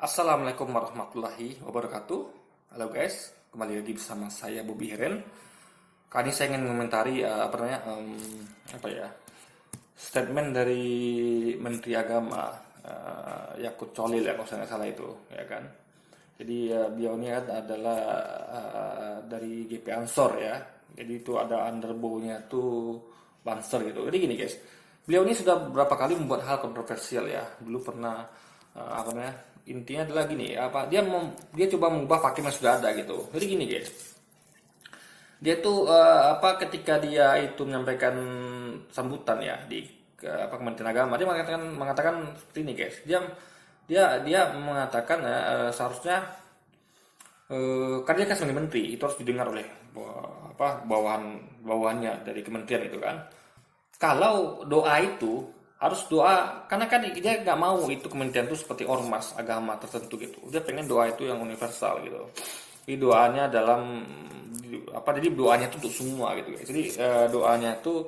Assalamualaikum warahmatullahi wabarakatuh. Halo guys, kembali lagi bersama saya Bobby Heren. Kali ini saya ingin mengomentari statement dari Menteri Agama Yakut Cholil ya, kalau saya nggak salah itu, ya kan. Jadi beliau ini adalah dari GP Ansor ya. Jadi itu ada underbow-nya tuh Banser gitu. Jadi gini guys, beliau ini sudah beberapa kali membuat hal kontroversial ya. Dulu pernah intinya adalah gini, dia coba mengubah pakem yang sudah ada gitu. Jadi gini guys, dia tuh ketika dia itu menyampaikan sambutan ya di Kementerian Agama, dia mengatakan seperti ini guys. Dia mengatakan seharusnya karena dia kan sebagai menteri itu harus didengar oleh bawahannya dari kementerian itu kan. Kalau doa itu harus doa, karena kan dia nggak mau itu kementerian itu seperti ormas agama tertentu gitu. Dia pengen doa itu yang universal gitu. Jadi doanya jadi doanya itu untuk semua gitu. Jadi doanya itu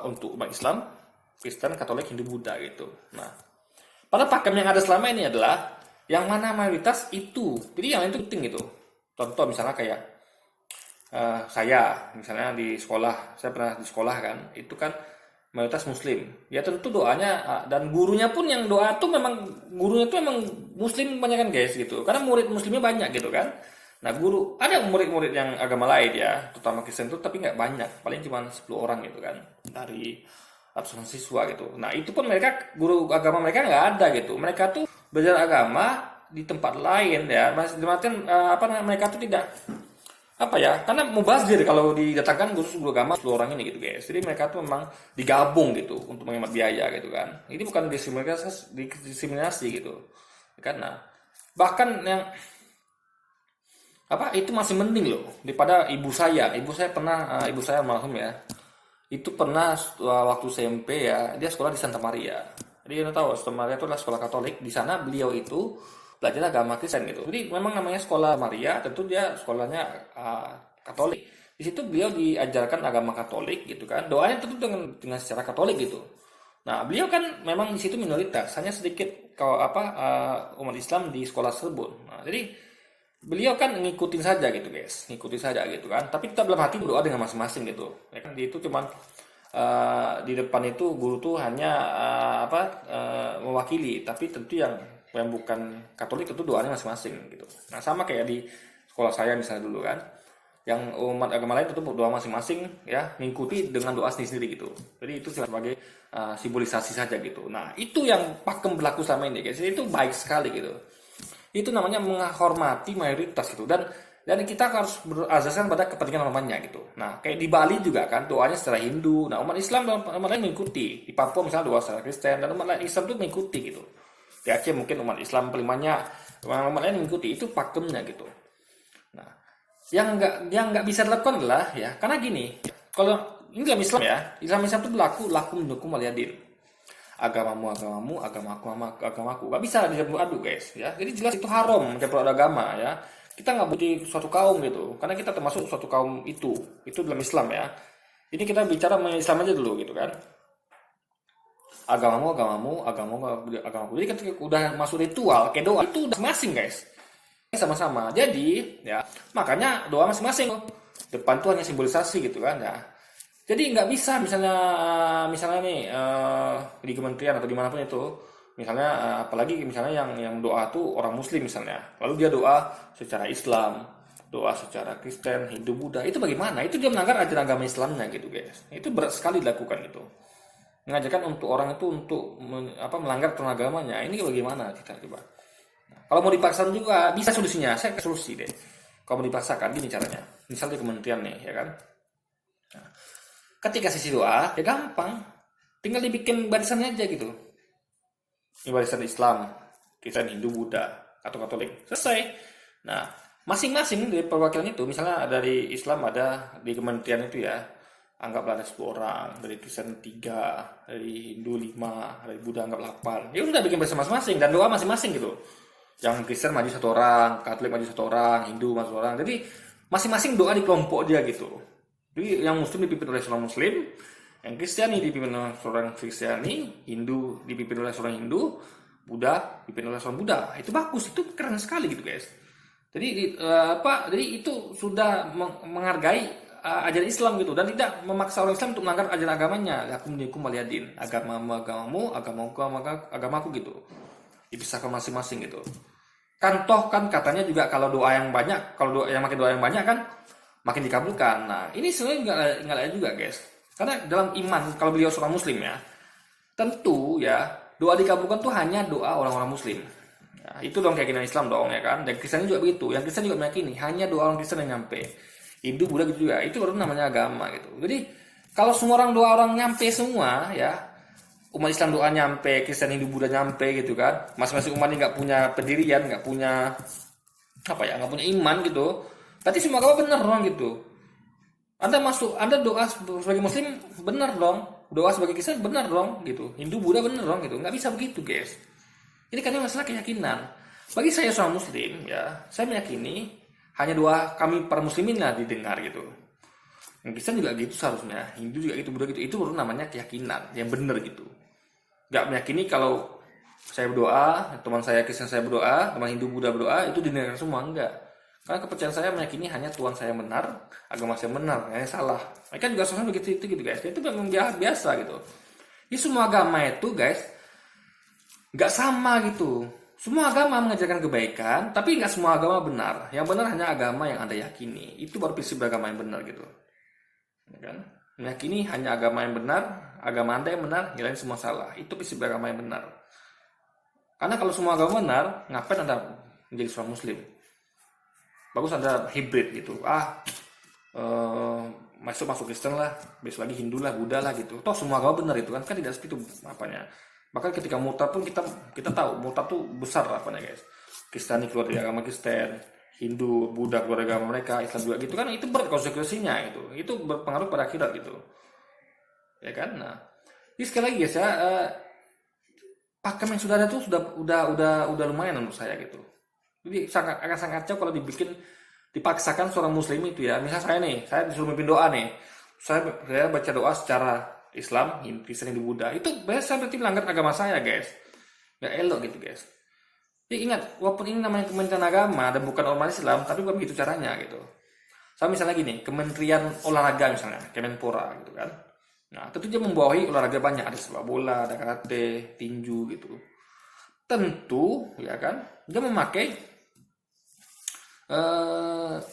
untuk umat Islam, Kristen, Katolik, Hindu, Buddha gitu. Nah, pada pakem yang ada selama ini adalah yang mana mayoritas itu. Jadi yang itu penting gitu. Contoh misalnya kayak saya misalnya di sekolah, saya pernah di sekolah kan, itu kan mayoritas muslim. Ya tentu doanya dan gurunya pun yang doa tuh gurunya tuh memang muslim banyak kan guys gitu. Karena murid muslimnya banyak gitu kan. Nah, ada murid-murid yang agama lain ya, terutama Kristen tuh tapi nggak banyak, paling cuma 10 orang gitu kan dari ratusan siswa gitu. Nah, itu pun guru agama mereka nggak ada gitu. Mereka tuh belajar agama di tempat lain ya. Mereka tuh tidak karena mubazir kalau didatangkan guru agama 10 orang ini gitu guys. Jadi mereka tuh memang digabung gitu untuk menghemat biaya gitu kan. Ini bukan diskriminasi gitu. Karena bahkan yang itu masih mending loh daripada ibu saya. Ibu saya almarhum ya. Itu pernah waktu SMP ya, dia sekolah di Santa Maria. Jadi kita tahu Santa Maria itu adalah sekolah Katolik. Di sana beliau itu belajar agama Kristen gitu. Jadi memang namanya sekolah Maria, tentu dia sekolahnya Katolik. Di situ beliau diajarkan agama Katolik gitu kan. Doanya tentu dengan secara Katolik gitu. Nah, beliau kan memang di situ minoritas, hanya sedikit umat Islam di sekolah tersebut. Nah, jadi beliau kan ngikutin saja gitu guys, ngikutin saja gitu kan. Tapi tetap dalam hati berdoa dengan masing-masing gitu. Ya kan itu cuman di depan itu guru tuh hanya mewakili, tapi tentu yang bukan Katolik itu doanya masing-masing gitu. Nah, sama kayak di sekolah saya misalnya dulu kan, yang umat agama lain itu doa masing-masing ya, mengikuti dengan doa sendiri-sendiri gitu. Jadi itu sebagai simbolisasi saja gitu. Nah, itu yang pakem berlaku selama ini guys. Itu baik sekali gitu. Itu namanya menghormati mayoritas gitu, dan kita harus berasaskan pada kepentingan umatnya gitu. Nah, kayak di Bali juga kan doanya secara Hindu. Nah, umat Islam dan umat lain mengikuti. Di Papua misalnya doa secara Kristen dan umat lain Islam itu mengikuti gitu. Di Aceh mungkin umat Islam pelimanya, umat lain mengikuti, itu pakemnya gitu. Nah, yang nggak bisa dilakukan adalah ya, karena gini, kalau ini dalam Islam ya, Islam itu berlaku lakum dinukum waliyadin. Agamamu, agamaku. Gak bisa dicampur aduk guys ya. Jadi jelas itu haram mencampur agama ya. Kita nggak butuh suatu kaum gitu, karena kita termasuk suatu kaum itu dalam Islam ya. Ini kita bicara mengenai Islam aja dulu gitu kan. Agamamu. Jadi ketika udah masuk ritual kayak doa itu udah masing guys, sama-sama. Jadi ya makanya doa masing-masing. Depan tuh hanya simbolisasi gitu kan ya. Jadi nggak bisa misalnya nih di kementerian atau dimanapun itu, misalnya apalagi misalnya yang doa tuh orang Muslim misalnya, lalu dia doa secara Islam, doa secara Kristen, Hindu, Buddha, itu bagaimana? Itu dia melanggar ajaran agama Islamnya gitu guys. Itu berat sekali dilakukan itu. Mengajarkan untuk orang itu untuk melanggar aturan agamanya. Ini bagaimana kita coba? Nah, kalau mau dipaksakan juga bisa solusinya. Saya ke solusi deh. Kalau mau dipaksakan gini caranya. Misal di kementerian nih, ya kan? Nah, ketika sesi doa, ya gampang. Tinggal dibikin barisannya aja gitu. Ini barisan Islam, Kristen, Hindu, Buddha, atau Katolik. Selesai. Nah, masing-masing dari perwakilan itu, misalnya dari Islam ada di kementerian itu ya, anggaplah ada 10 orang, dari Kristen 3, dari Hindu 5, dari Buddha anggap 8. Ya udah bikin barisan masing-masing dan doa masing-masing gitu. Yang Kristen maju 1 orang, Katolik maju 1 orang, Hindu maju 1 orang. Jadi masing-masing doa di kelompok dia gitu. Jadi yang Muslim dipimpin oleh seorang Muslim, yang Kristiani dipimpin oleh seorang Kristiani, Hindu dipimpin oleh seorang Hindu, Buddha dipimpin oleh seorang Buddha. Itu bagus, itu keren sekali gitu guys. Jadi jadi itu sudah menghargai ajaran Islam gitu, dan tidak memaksa orang Islam untuk melanggar ajaran agamanya. Lakum dinukum waliyadin, agamamu, agamaku gitu. Dipisahkan masing-masing gitu. Kan toh kan katanya juga kalau doa yang banyak, kalau yang makin doa yang banyak kan makin dikabulkan. Nah, ini sebenarnya nggak lain juga guys. Karena dalam iman, kalau beliau seorang muslim ya, tentu ya doa dikabulkan tuh hanya doa orang-orang muslim. Ya, itu dong keyakinan Islam dong ya kan. Dan Kristen juga begitu. Yang Kristen juga meyakini hanya doa orang Kristen yang nyampe. Hindu, Buddha gitu juga. Itu baru namanya agama gitu. Jadi kalau semua orang doa orang nyampe semua ya, umat Islam doa nyampe, Kristen, Hindu, Buddha nyampe gitu kan. Masing-masing umat ini nggak punya pendirian, nggak punya nggak punya iman gitu. Berarti semua agama benar dong gitu. Anda doa sebagai Muslim benar dong, doa sebagai Kristen benar dong gitu, Hindu, Buddha benar dong gitu. Nggak bisa begitu guys. Ini kan masalah keyakinan. Bagi saya seorang Muslim ya, saya meyakini hanya doa kami para Muslimin lah didengar gitu. Yang Kristen juga gitu seharusnya, Hindu juga gitu, Buddha gitu. Itu baru namanya keyakinan yang benar gitu. Nggak meyakini kalau saya berdoa, teman saya Kristen saya berdoa, teman Hindu, Buddha berdoa itu didengar semua, enggak. Karena kepercayaan saya meyakini hanya Tuhan saya yang benar, agama saya benar, yang salah. Mereka juga seharusnya begitu itu gitu guys. Itu memang biasa gitu. Ini semua agama itu guys nggak sama gitu. Semua agama mengajarkan kebaikan, tapi nggak semua agama benar. Yang benar hanya agama yang Anda yakini. Itu baru prinsip agama yang benar gitu. Ya kan? Meyakini hanya agama yang benar, agama Anda yang benar, yang lain semua salah. Itu prinsip agama yang benar. Karena kalau semua agama benar, ngapain Anda menjadi seorang Muslim? Bagus Anda hybrid gitu. Masuk Kristen lah, besok lagi Hindu lah, Buddha lah gitu. Toh semua agama benar itu kan tidak seperti itu apanya. Bahkan ketika murtad pun kita tahu murtad tuh besar apanya guys. Kristen keluar dari agama Kristen, Hindu, Buddha keluar dari agama mereka, Islam juga gitu kan, itu berat konsekuensinya gitu. Itu berpengaruh pada akhirat gitu. Ya kan? Nah, ini sekali lagi guys ya, pakem yang sudah ada tuh udah lumayan menurut saya gitu. Jadi akan sangat kacau kalau dipaksakan seorang muslim itu ya. Misal saya disuruh memimpin doa nih. Saya baca doa secara Islam, Kristen, Hindu, Buddha. Itu biasa berarti melanggar agama saya, guys. Nggak elok gitu, guys. Jadi ingat, walaupun ini namanya Kementerian Agama dan bukan ormas Islam, tapi bukan begitu caranya gitu. Saya misalnya gini, Kementerian Olahraga misalnya, Kemenpora gitu kan. Nah, tentu dia membawahi olahraga banyak, ada sepak bola, ada karate, tinju gitu. Tentu, ya kan, dia memakai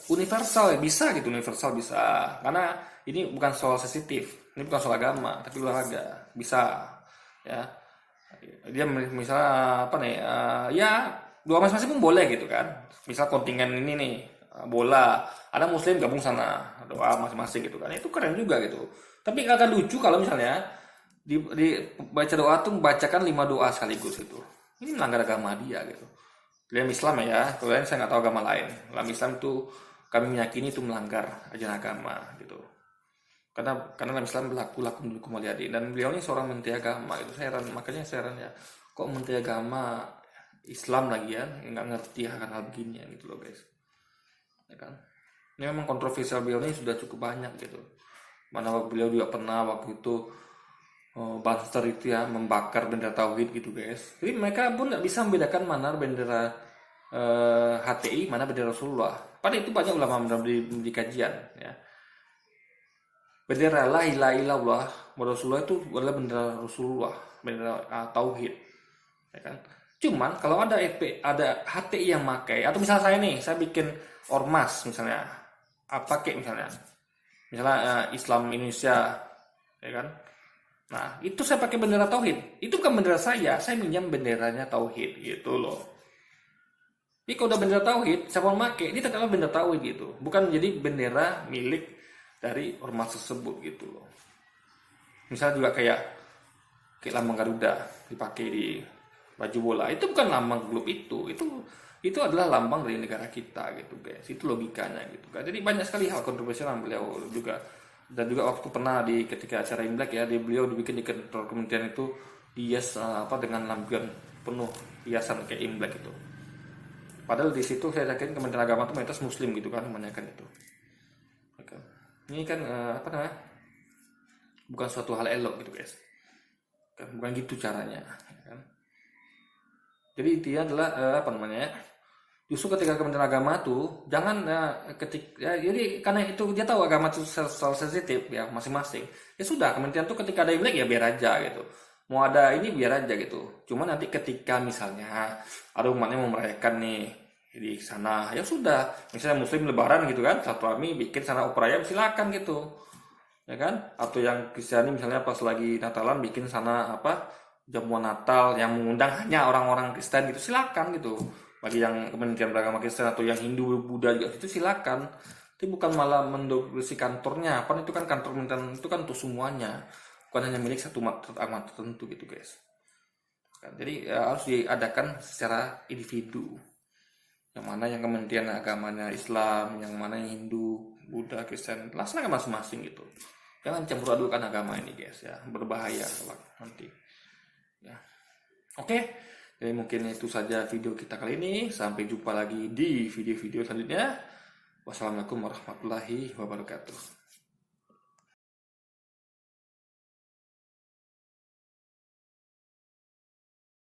universal ya, bisa gitu, universal bisa, karena ini bukan soal sensitif, ini bukan soal agama tapi olahraga bisa ya. Dia misalnya apa nih, ya dua masing-masing pun boleh gitu kan. Misal kontingen ini nih bola, ada muslim gabung sana doa masing-masing gitu kan, itu keren juga gitu. Tapi akan lucu kalau misalnya di baca doa tuh membacakan 5 doa sekaligus gitu. Ini melanggar agama dia gitu. Dalam Islam ya, kalau lain saya nggak tahu agama lain. Dalam Islam itu kami meyakini itu melanggar ajaran agama gitu. Karena dalam Islam berlaku lakum dinukum waliyadin, dan beliau ini seorang menteri agama itu. Makanya saya heran ya, kok menteri agama Islam lagi ya nggak ngerti akan hal begini gitu loh guys. Ya kan? Ini memang kontroversial beliau ini sudah cukup banyak gitu. Mana beliau juga pernah waktu itu Banser itu ya membakar bendera tauhid gitu guys. Jadi mereka pun nggak bisa membedakan mana bendera HTI, mana bendera Rasulullah. Padahal itu banyak ulama di kajian ya. Bendera la ilaha illallah Rasulullah itu adalah bendera Rasulullah, bendera tauhid. Ya kan? Cuman kalau ada HTI yang pakai, atau misalnya saya bikin ormas misalnya, pakai misalnya Islam Indonesia, ya kan? Nah, itu saya pakai bendera tauhid. Itu bukan bendera saya minjam benderanya tauhid gitu loh. Jadi kalau udah bendera tauhid, siapa mau pakai, ini tetaplah bendera tauhid gitu. Bukan jadi bendera milik dari ormas tersebut gitu loh. Misalnya juga kayak lambang Garuda dipakai di baju bola. Itu bukan lambang klub itu. Itu adalah lambang dari negara kita gitu guys. Itu logikanya gitu kan. Jadi banyak sekali hal kontroversial yang beliau juga. Dan juga waktu pernah ketika acara Imlek ya, beliau dibikin di kantor kementerian itu dihias dengan lampion penuh hiasan kayak Imlek itu. Padahal di situ saya yakin Kementerian Agama itu mayoritas Muslim gitu kan, menanyakan itu. Ini kan bukan suatu hal elok gitu guys. Bukan gitu caranya. Kan? Jadi intinya adalah apa namanya ya, justru ketika Kementerian Agama tuh jangan jadi karena itu dia tahu agama itu soal sensitif ya masing-masing. Ya sudah, kementerian tuh ketika ada Imlek ya biar aja gitu. Mau ada ini biar aja gitu. Cuma nanti ketika misalnya ada umatnya mau merayakan nih di sana, ya sudah. Misalnya Muslim Lebaran gitu kan, satu kami bikin sana opera ya silakan gitu, ya kan? Atau yang Kristiani misalnya pas lagi Natalan bikin sana apa jamuan Natal yang mengundang hanya orang-orang Kristen gitu silakan gitu. Bagi yang Kementerian Beragama Kristen atau yang Hindu Buddha juga itu silakan. Tapi bukan malah mendominasi kantornya. Apa itu kan kantor kementerian itu kan untuk semuanya, bukan hanya milik satu agama tertentu gitu guys. Jadi harus diadakan secara individu. Yang mana yang kementerian agamanya Islam, yang mana yang Hindu, Buddha, Kristen, laksanakan masing-masing gitu. Jangan campur adukan agama ini guys ya, berbahaya nanti. Ya. Oke, jadi mungkin itu saja video kita kali ini. Sampai jumpa lagi di video-video selanjutnya. Wassalamualaikum warahmatullahi wabarakatuh.